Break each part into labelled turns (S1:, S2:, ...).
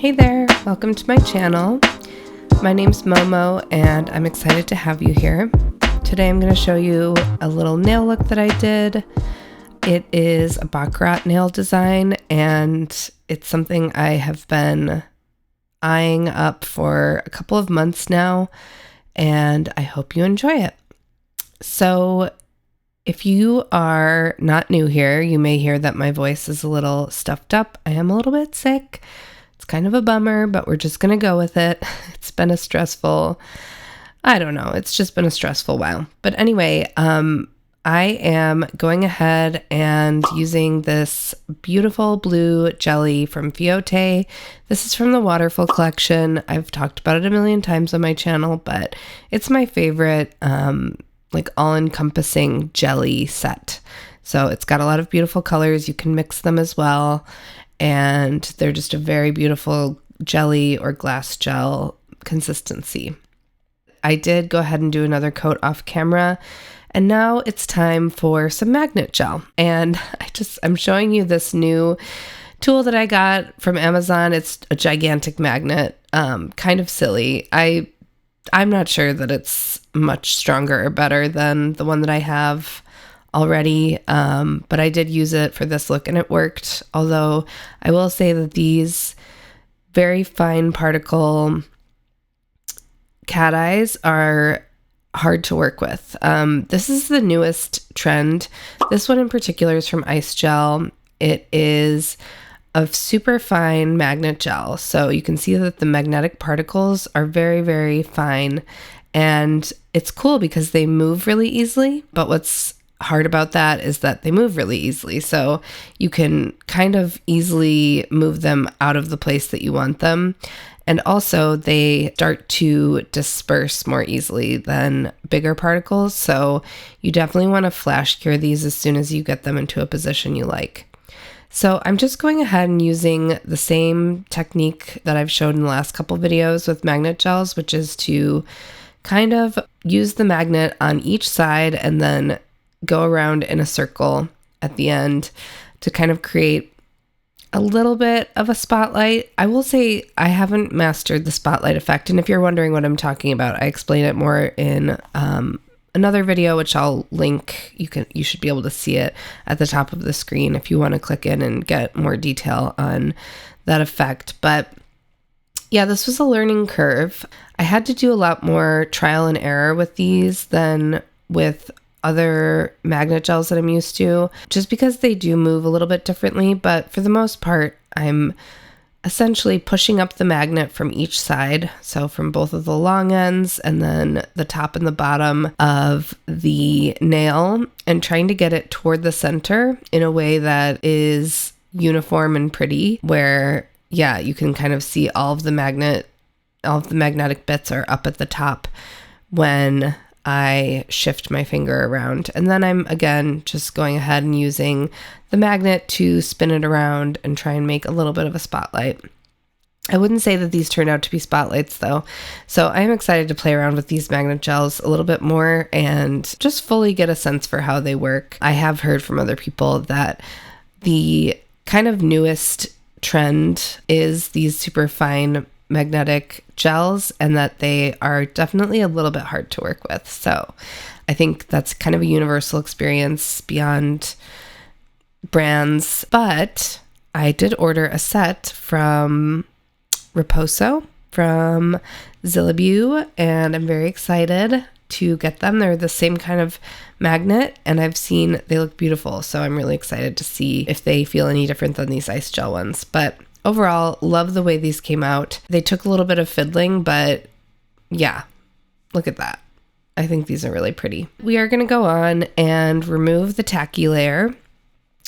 S1: Hey there, welcome to my channel. My name's Momo and I'm excited to have you here. Today I'm going to show you a little nail look that I did. It is a baccarat nail design and it's something I have been eyeing up for a couple of months now and I hope you enjoy it. So if you are not new here, you may hear that my voice is a little stuffed up. I am a little bit sick. It's kind of a bummer, but we're just going to go with it. It's been a stressful, it's just been a stressful while. But anyway, I am going ahead and using this beautiful blue jelly from Fiote. This is from the Waterful collection. I've talked about it a million times on my channel, but it's my favorite all-encompassing jelly set. So it's got a lot of beautiful colors. You can mix them as well. And they're just a very beautiful jelly or glass gel consistency. I did go ahead and do another coat off camera. And now it's time for some magnet gel. And I'm showing you this new tool that I got from Amazon. It's a gigantic magnet, kind of silly. I'm not sure that it's much stronger or better than the one that I have already, but I did use it for this look and it worked. Although I will say that these very fine particle cat eyes are hard to work with. This is the newest trend. This one in particular is from Icegel. It is of super fine magnet gel. So you can see that the magnetic particles are very, very fine. And it's cool because they move really easily. But what's hard about that is that they move really easily. So you can kind of easily move them out of the place that you want them. And also they start to disperse more easily than bigger particles. So you definitely want to flash cure these as soon as you get them into a position you like. So I'm just going ahead and using the same technique that I've showed in the last couple videos with magnet gels, which is to kind of use the magnet on each side and then go around in a circle at the end to kind of create a little bit of a spotlight. I will say I haven't mastered the spotlight effect, and if you're wondering what I'm talking about, I explain it more in another video, which I'll link. You should be able to see it at the top of the screen if you want to click in and get more detail on that effect. But yeah, this was a learning curve. I had to do a lot more trial and error with these than with other magnet gels that I'm used to, just because they do move a little bit differently. But for the most part, I'm essentially pushing up the magnet from each side. So from both of the long ends and then the top and the bottom of the nail, and trying to get it toward the center in a way that is uniform and pretty, where, yeah, you can kind of see all of the magnetic bits are up at the top when I shift my finger around. And then I'm again just going ahead and using the magnet to spin it around and try and make a little bit of a spotlight. I wouldn't say that these turned out to be spotlights though. So I'm excited to play around with these magnet gels a little bit more and just fully get a sense for how they work. I have heard from other people that the kind of newest trend is these super fine magnetic gels and that they are definitely a little bit hard to work with. So I think that's kind of a universal experience beyond brands. But I did order a set from Reposo from Zillabeau and I'm very excited to get them. They're the same kind of magnet and I've seen they look beautiful. So I'm really excited to see if they feel any different than these ice gel ones. But overall, love the way these came out. They took a little bit of fiddling, but yeah, look at that. I think these are really pretty. We are going to go on and remove the tacky layer.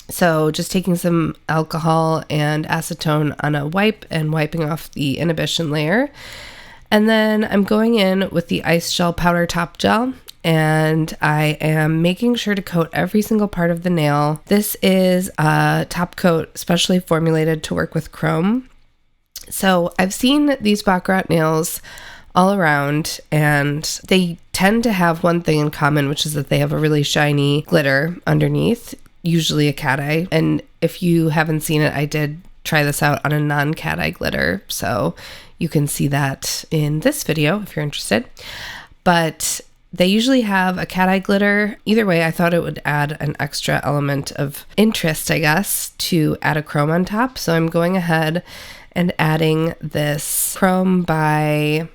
S1: So just taking some alcohol and acetone on a wipe and wiping off the inhibition layer. And then I'm going in with the ice gel powder top gel. And I am making sure to coat every single part of the nail. This is a top coat specially formulated to work with chrome. So I've seen these baccarat nails all around and they tend to have one thing in common, which is that they have a really shiny glitter underneath, usually a cat eye. And if you haven't seen it, I did try this out on a non-cat eye glitter. So you can see that in this video if you're interested. But they usually have a cat eye glitter. Either way, I thought it would add an extra element of interest, I guess, to add a chrome on top. So I'm going ahead and adding this chrome by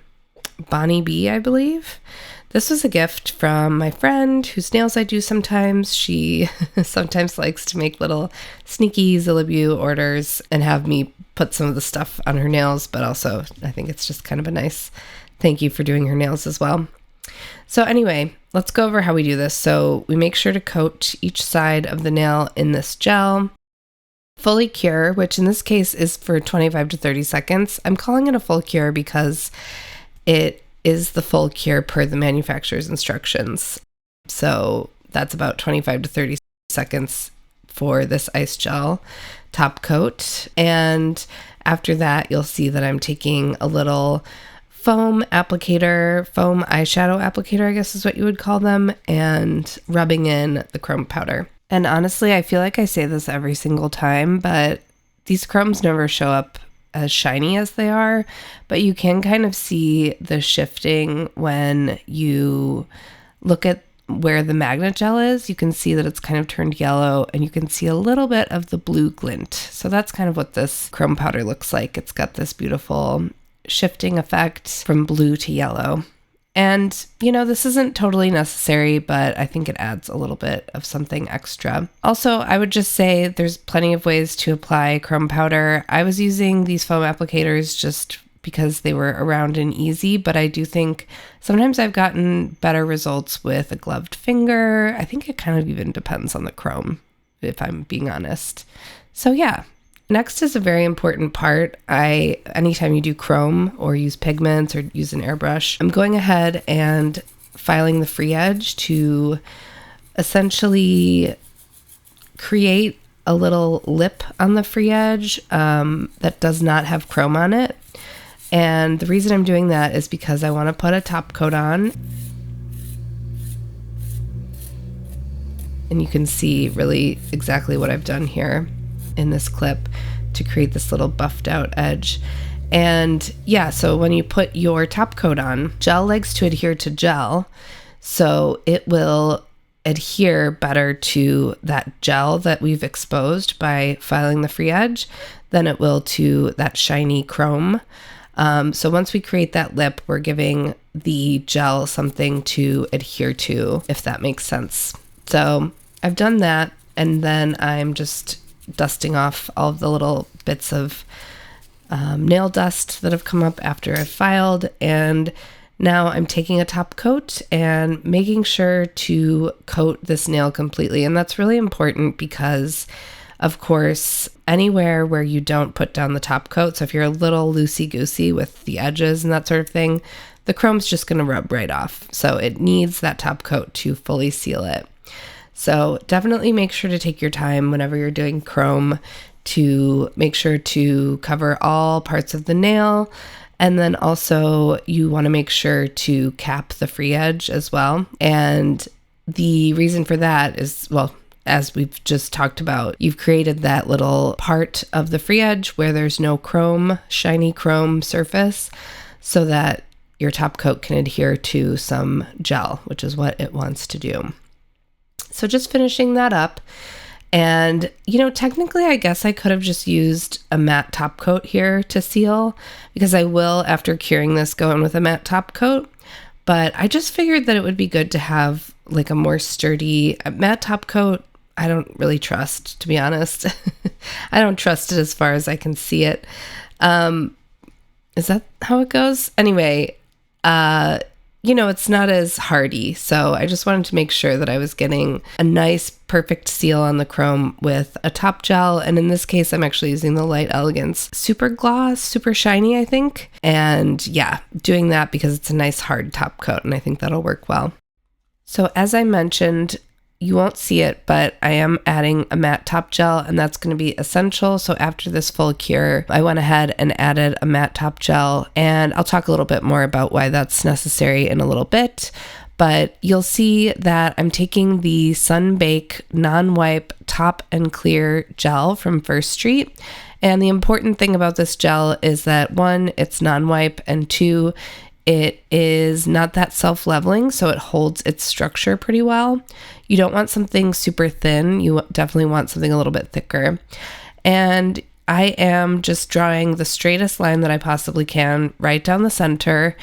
S1: Bonnie B, I believe. This was a gift from my friend whose nails I do sometimes. She sometimes likes to make little sneaky zillabeau orders and have me put some of the stuff on her nails, but also I think it's just kind of a nice thank you for doing her nails as well. So anyway, let's go over how we do this. So we make sure to coat each side of the nail in this gel. Fully cure, which in this case is for 25 to 30 seconds. I'm calling it a full cure because it is the full cure per the manufacturer's instructions. So that's about 25 to 30 seconds for this ice gel top coat. And after that, you'll see that I'm taking a little foam eyeshadow applicator, I guess is what you would call them, and rubbing in the chrome powder. And honestly, I feel like I say this every single time, but these chromes never show up as shiny as they are, but you can kind of see the shifting when you look at where the magnet gel is. You can see that it's kind of turned yellow, and you can see a little bit of the blue glint. So that's kind of what this chrome powder looks like. It's got this beautiful shifting effect from blue to yellow. And, you know, this isn't totally necessary, but I think it adds a little bit of something extra. Also, I would just say there's plenty of ways to apply chrome powder. I was using these foam applicators just because they were around and easy, but I do think sometimes I've gotten better results with a gloved finger. I think it kind of even depends on the chrome, if I'm being honest. So yeah. Next is a very important part. Anytime you do chrome or use pigments or use an airbrush, I'm going ahead and filing the free edge to essentially create a little lip on the free edge that does not have chrome on it. And the reason I'm doing that is because I want to put a top coat on. And you can see really exactly what I've done here in this clip to create this little buffed out edge. And yeah, so when you put your top coat on, gel likes to adhere to gel, so it will adhere better to that gel that we've exposed by filing the free edge than it will to that shiny chrome. So once we create that lip, we're giving the gel something to adhere to, if that makes sense. So I've done that, and then I'm just dusting off all of the little bits of nail dust that have come up after I've filed. And now I'm taking a top coat and making sure to coat this nail completely. And that's really important because, of course, anywhere where you don't put down the top coat, so if you're a little loosey-goosey with the edges and that sort of thing, the chrome's just going to rub right off. So it needs that top coat to fully seal it. So definitely make sure to take your time whenever you're doing chrome to make sure to cover all parts of the nail. And then also you want to make sure to cap the free edge as well. And the reason for that is, well, as we've just talked about, you've created that little part of the free edge where there's no chrome, shiny chrome surface, so that your top coat can adhere to some gel, which is what it wants to do. So just finishing that up. And, you know, technically, I guess I could have just used a matte top coat here to seal, because I will, after curing this, go in with a matte top coat. But I just figured that it would be good to have like a more sturdy matte top coat. I don't really trust, to be honest. I don't trust it as far as I can see it. Is that how it goes? Anyway, you know, it's not as hardy. So I just wanted to make sure that I was getting a nice, perfect seal on the chrome with a top gel. And in this case, I'm actually using the Light Elegance Super Gloss, super shiny, I think. And yeah, doing that because it's a nice hard top coat, and I think that'll work well. So as I mentioned, you won't see it, but I am adding a matte top gel, and that's going to be essential. So after this full cure, I went ahead and added a matte top gel, and I'll talk a little bit more about why that's necessary in a little bit. But you'll see that I'm taking the Sunbake Non-Wipe Top and Clear Gel from First Street, And the important thing about this gel is that 1, it's non-wipe, and 2, it is not that self-leveling, so it holds its structure pretty well. You don't want something super thin. You definitely want something a little bit thicker. And I am just drawing the straightest line that I possibly can right down the center,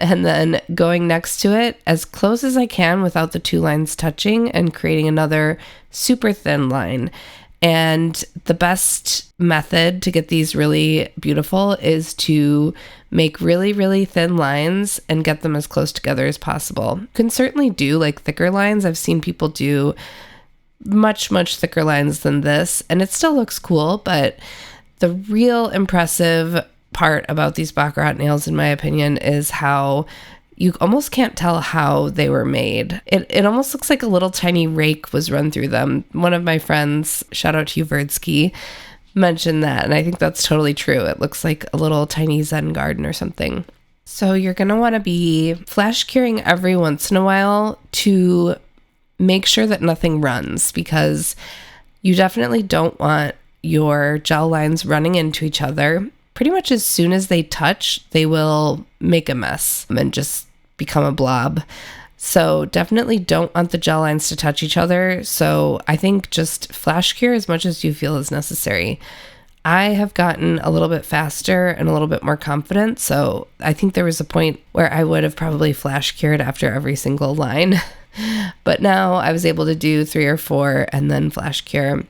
S1: and then going next to it as close as I can without the 2 lines touching, and creating another super thin line. And the best method to get these really beautiful is to make really, really thin lines and get them as close together as possible. You can certainly do like thicker lines. I've seen people do much, much thicker lines than this, and it still looks cool, but the real impressive part about these baccarat nails, in my opinion, is how you almost can't tell how they were made. It almost looks like a little tiny rake was run through them. One of my friends, shout out to you, Verdsky, mentioned that, and I think that's totally true. It looks like a little tiny Zen garden or something. So you're going to want to be flash curing every once in a while to make sure that nothing runs, because you definitely don't want your gel lines running into each other. Pretty much as soon as they touch, they will make a mess and just become a blob. So definitely don't want the gel lines to touch each other. So I think just flash cure as much as you feel is necessary. I have gotten a little bit faster and a little bit more confident. So I think there was a point where I would have probably flash cured after every single line. But now I was able to do 3 or 4 and then flash cure.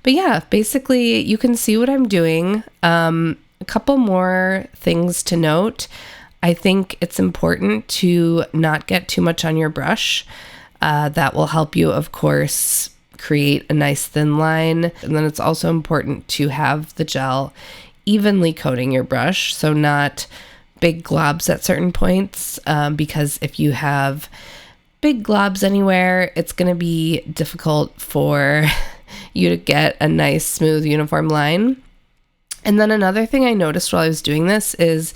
S1: But yeah, basically you can see what I'm doing. A couple more things to note. I think it's important to not get too much on your brush. That will help you, of course, create a nice thin line. And then it's also important to have the gel evenly coating your brush, so not big globs at certain points, because if you have big globs anywhere, it's going to be difficult for you to get a nice, smooth, uniform line. And then another thing I noticed while I was doing this is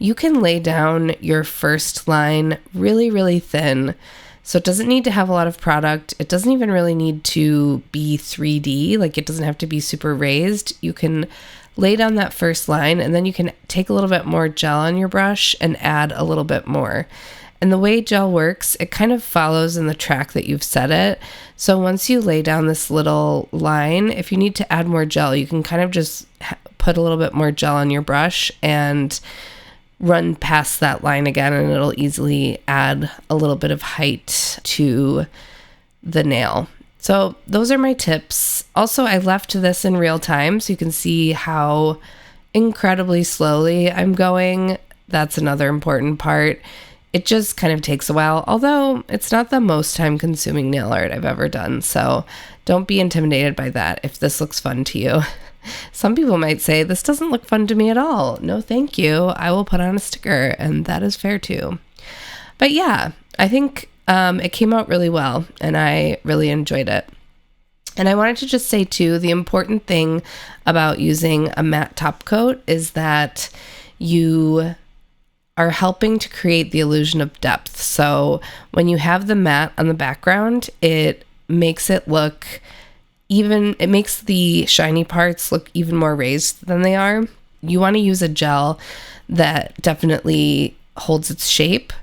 S1: you can lay down your first line really, really thin. So it doesn't need to have a lot of product. It doesn't even really need to be 3D. Like, it doesn't have to be super raised. You can lay down that first line, and then you can take a little bit more gel on your brush and add a little bit more. And the way gel works, it kind of follows in the track that you've set it. So once you lay down this little line, if you need to add more gel, you can kind of just put a little bit more gel on your brush and run past that line again, and it'll easily add a little bit of height to the nail. So those are my tips. Also, I left this in real time so you can see how incredibly slowly I'm going. That's another important part. It just kind of takes a while, although it's not the most time-consuming nail art I've ever done, so don't be intimidated by that if this looks fun to you. Some people might say, this doesn't look fun to me at all. No, thank you. I will put on a sticker, and that is fair too. But yeah, I think it came out really well, and I really enjoyed it. And I wanted to just say too, the important thing about using a matte top coat is that you are helping to create the illusion of depth. So when you have the matte on the background, it makes it look it makes the shiny parts look even more raised than they are. You want to use a gel that definitely holds its shape,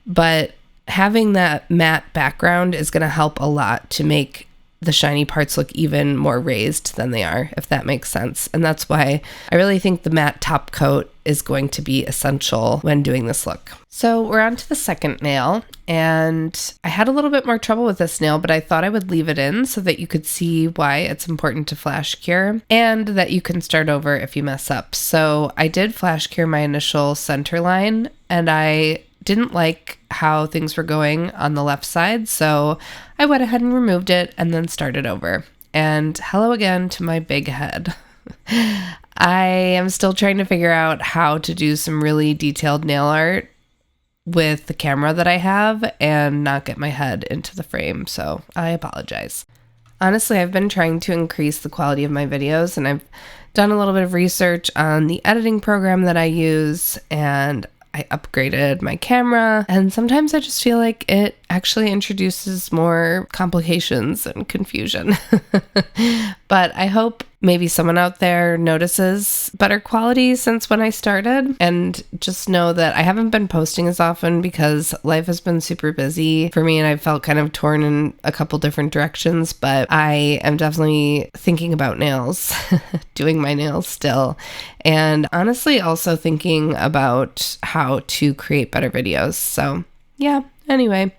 S1: but having that matte background is going to help a lot to make the shiny parts look even more raised than they are, if that makes sense. And that's why I really think the matte top coat is going to be essential when doing this look. So we're on to the second nail, and I had a little bit more trouble with this nail, but I thought I would leave it in so that you could see why it's important to flash cure and that you can start over if you mess up. So I did flash cure my initial center line, and I didn't like how things were going on the left side, so I went ahead and removed it and then started over. And hello again to my big head. I am still trying to figure out how to do some really detailed nail art with the camera that I have and not get my head into the frame, so I apologize. Honestly, I've been trying to increase the quality of my videos, and I've done a little bit of research on the editing program that I use, and I upgraded my camera, and sometimes I just feel like it actually introduces more complications and confusion. But I hope maybe someone out there notices better quality since when I started. And just know that I haven't been posting as often because life has been super busy for me and I felt kind of torn in a couple different directions, but I am definitely thinking about nails, doing my nails still. And honestly, also thinking about how to create better videos. So yeah, anyway.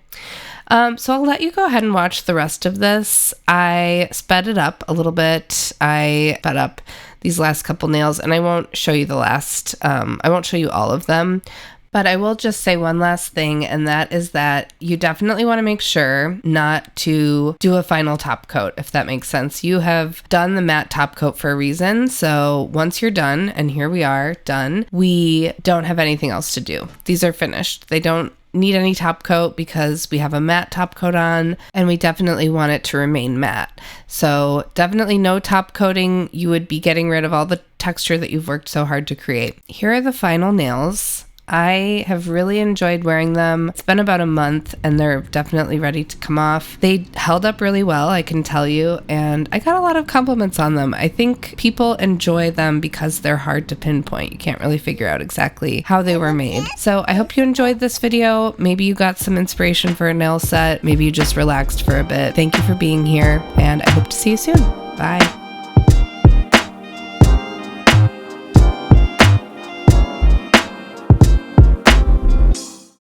S1: So I'll let you go ahead and watch the rest of this. I sped it up a little bit. I sped up these last couple nails, and I won't show you the last, I won't show you all of them, but I will just say one last thing, and that is that you definitely want to make sure not to do a final top coat, if that makes sense. You have done the matte top coat for a reason, so once you're done, and here we are, done, we don't have anything else to do. These are finished. They don't need any top coat because we have a matte top coat on, and we definitely want it to remain matte. So definitely no top coating. You would be getting rid of all the texture that you've worked so hard to create. Here are the final nails. I have really enjoyed wearing them. It's been about a month and they're definitely ready to come off. They held up really well, I can tell you, and I got a lot of compliments on them. I think people enjoy them because they're hard to pinpoint. You can't really figure out exactly how they were made. So I hope you enjoyed this video. Maybe you got some inspiration for a nail set. Maybe you just relaxed for a bit. Thank you for being here, and I hope to see you soon. Bye.